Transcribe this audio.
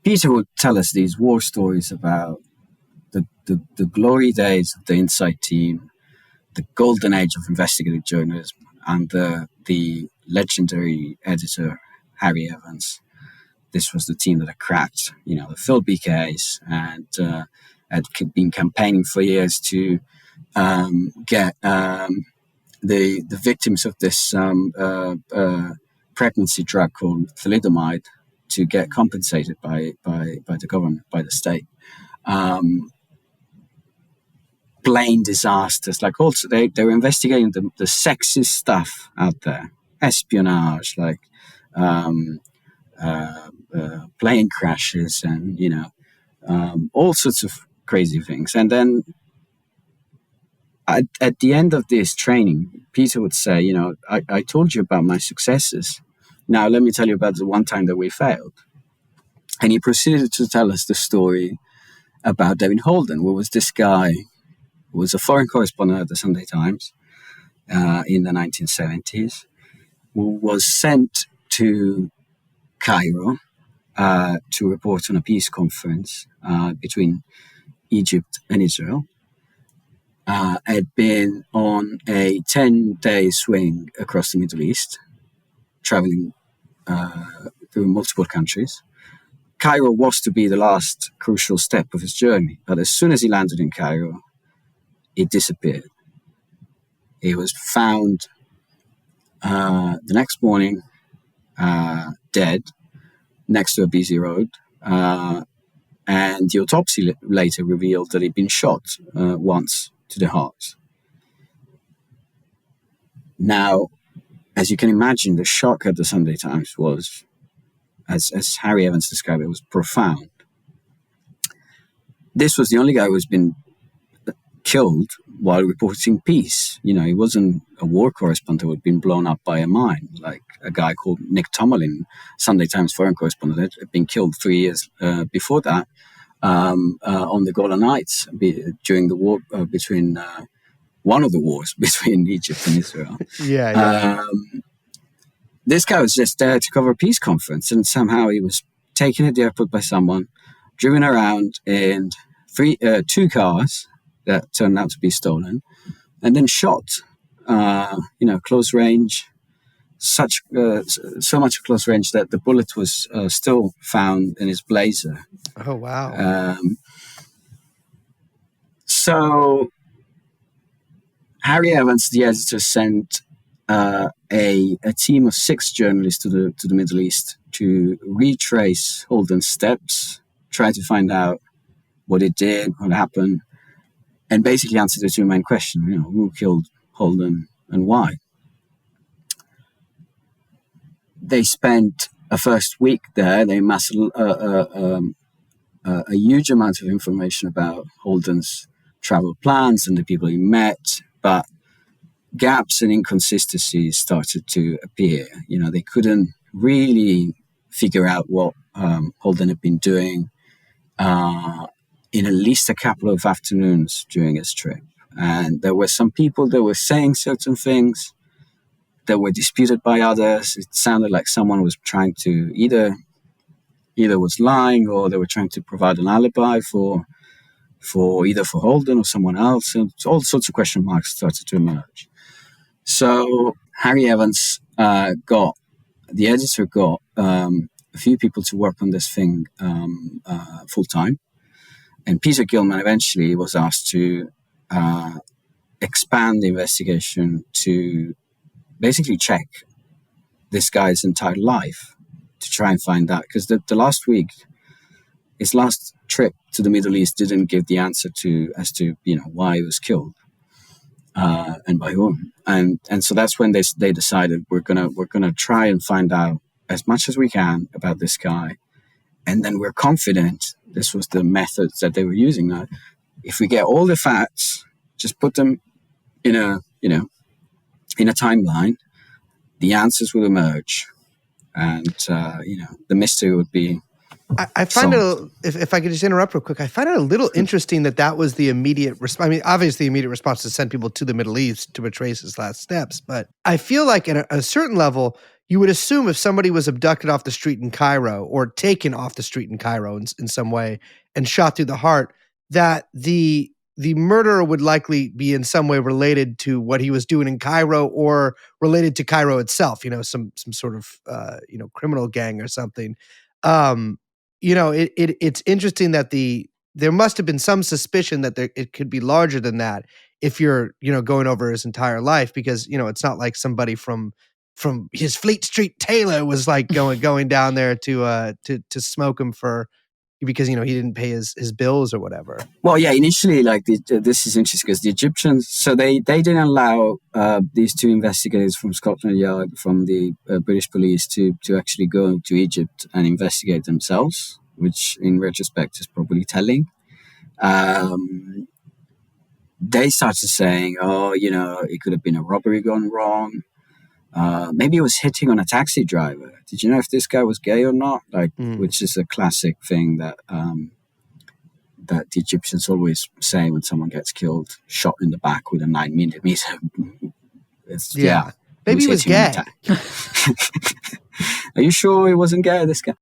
Peter would tell us these war stories about the glory days of the Inside Team, the golden age of investigative journalism, and the legendary editor, Harry Evans. This was the team that had cracked, the Philby case, and had been campaigning for years to get the victims of this pregnancy drug called thalidomide to get compensated by the government, by the state. Plain disasters, like also they were investigating the sexist stuff out there, espionage, like plane crashes, and all sorts of crazy things. And then at the end of this training, Peter would say, I told you about my successes. Now let me tell you about the one time that we failed. And he proceeded to tell us the story about David Holden, who was this guy who was a foreign correspondent at the Sunday Times in the 1970s, who was sent to Cairo to report on a peace conference between Egypt and Israel. Had been on a 10-day swing across the Middle East, traveling through multiple countries. Cairo was to be the last crucial step of his journey, but as soon as he landed in Cairo, he disappeared. He was found the next morning, dead, next to a busy road, and the autopsy later revealed that he'd been shot once to the heart. Now, as you can imagine, the shock at the Sunday Times was, as Harry Evans described it, was profound. This was the only guy who's been killed while reporting peace. He wasn't a war correspondent who had been blown up by a mine, like a guy called Nick Tomalin, Sunday Times foreign correspondent, had been killed 3 years before that on the Golan Heights during the war between one of the wars between Egypt and Israel. This guy was just there to cover a peace conference, and somehow he was taken at the airport by someone, driven around in two cars that turned out to be stolen, and then shot. Close range, so much close range that the bullet was still found in his blazer. Oh wow! So Harry Evans, the editor, sent a team of 6 journalists to the Middle East to retrace Holden's steps, try to find out what he did, what happened, and basically answer the 2 main questions: who killed Holden and why. They spent a first week there. They amassed a huge amount of information about Holden's travel plans and the people he met, but gaps and inconsistencies started to appear. They couldn't really figure out what Holden had been doing in at least a couple of afternoons during his trip. And there were some people that were saying certain things that were disputed by others. It sounded like someone was trying to either was lying, or they were trying to provide an alibi for either for Holden or someone else. And all sorts of question marks started to emerge. So Harry Evans the editor got a few people to work on this thing full time. And Peter Gilman eventually was asked to expand the investigation to basically check this guy's entire life, to try and find out. Because the last week, his last trip to the Middle East didn't give the answer as to why he was killed and by whom. And so that's when they decided we're gonna try and find out as much as we can about this guy, and then we're confident this was the methods that they were using. Now, if we get all the facts, just put them in a timeline, the answers will emerge, and the mystery would be. I find it, if I could just interrupt real quick, I find it a little interesting that was the immediate response. I mean, obviously, the immediate response to send people to the Middle East to retrace his last steps. But I feel like at a certain level, you would assume if somebody was abducted off the street in Cairo or taken off the street in Cairo in some way and shot through the heart, that the murderer would likely be in some way related to what he was doing in Cairo or related to Cairo itself, some sort of, criminal gang or something. It's interesting that there must have been some suspicion that it could be larger than that if you're, going over his entire life, because, it's not like somebody from his Fleet Street tailor was like going down there to smoke him because he didn't pay his bills or whatever. Well, yeah, initially, this is interesting because the Egyptians, so they didn't allow these two investigators from Scotland Yard, from the British police, to actually go to Egypt and investigate themselves, which in retrospect is probably telling. They started saying, it could have been a robbery gone wrong. Maybe it was hitting on a taxi driver. Did you know if this guy was gay or not? Which is a classic thing that that the Egyptians always say when someone gets killed, shot in the back with a 9mm. Maybe he was gay. Are you sure he wasn't gay, this guy?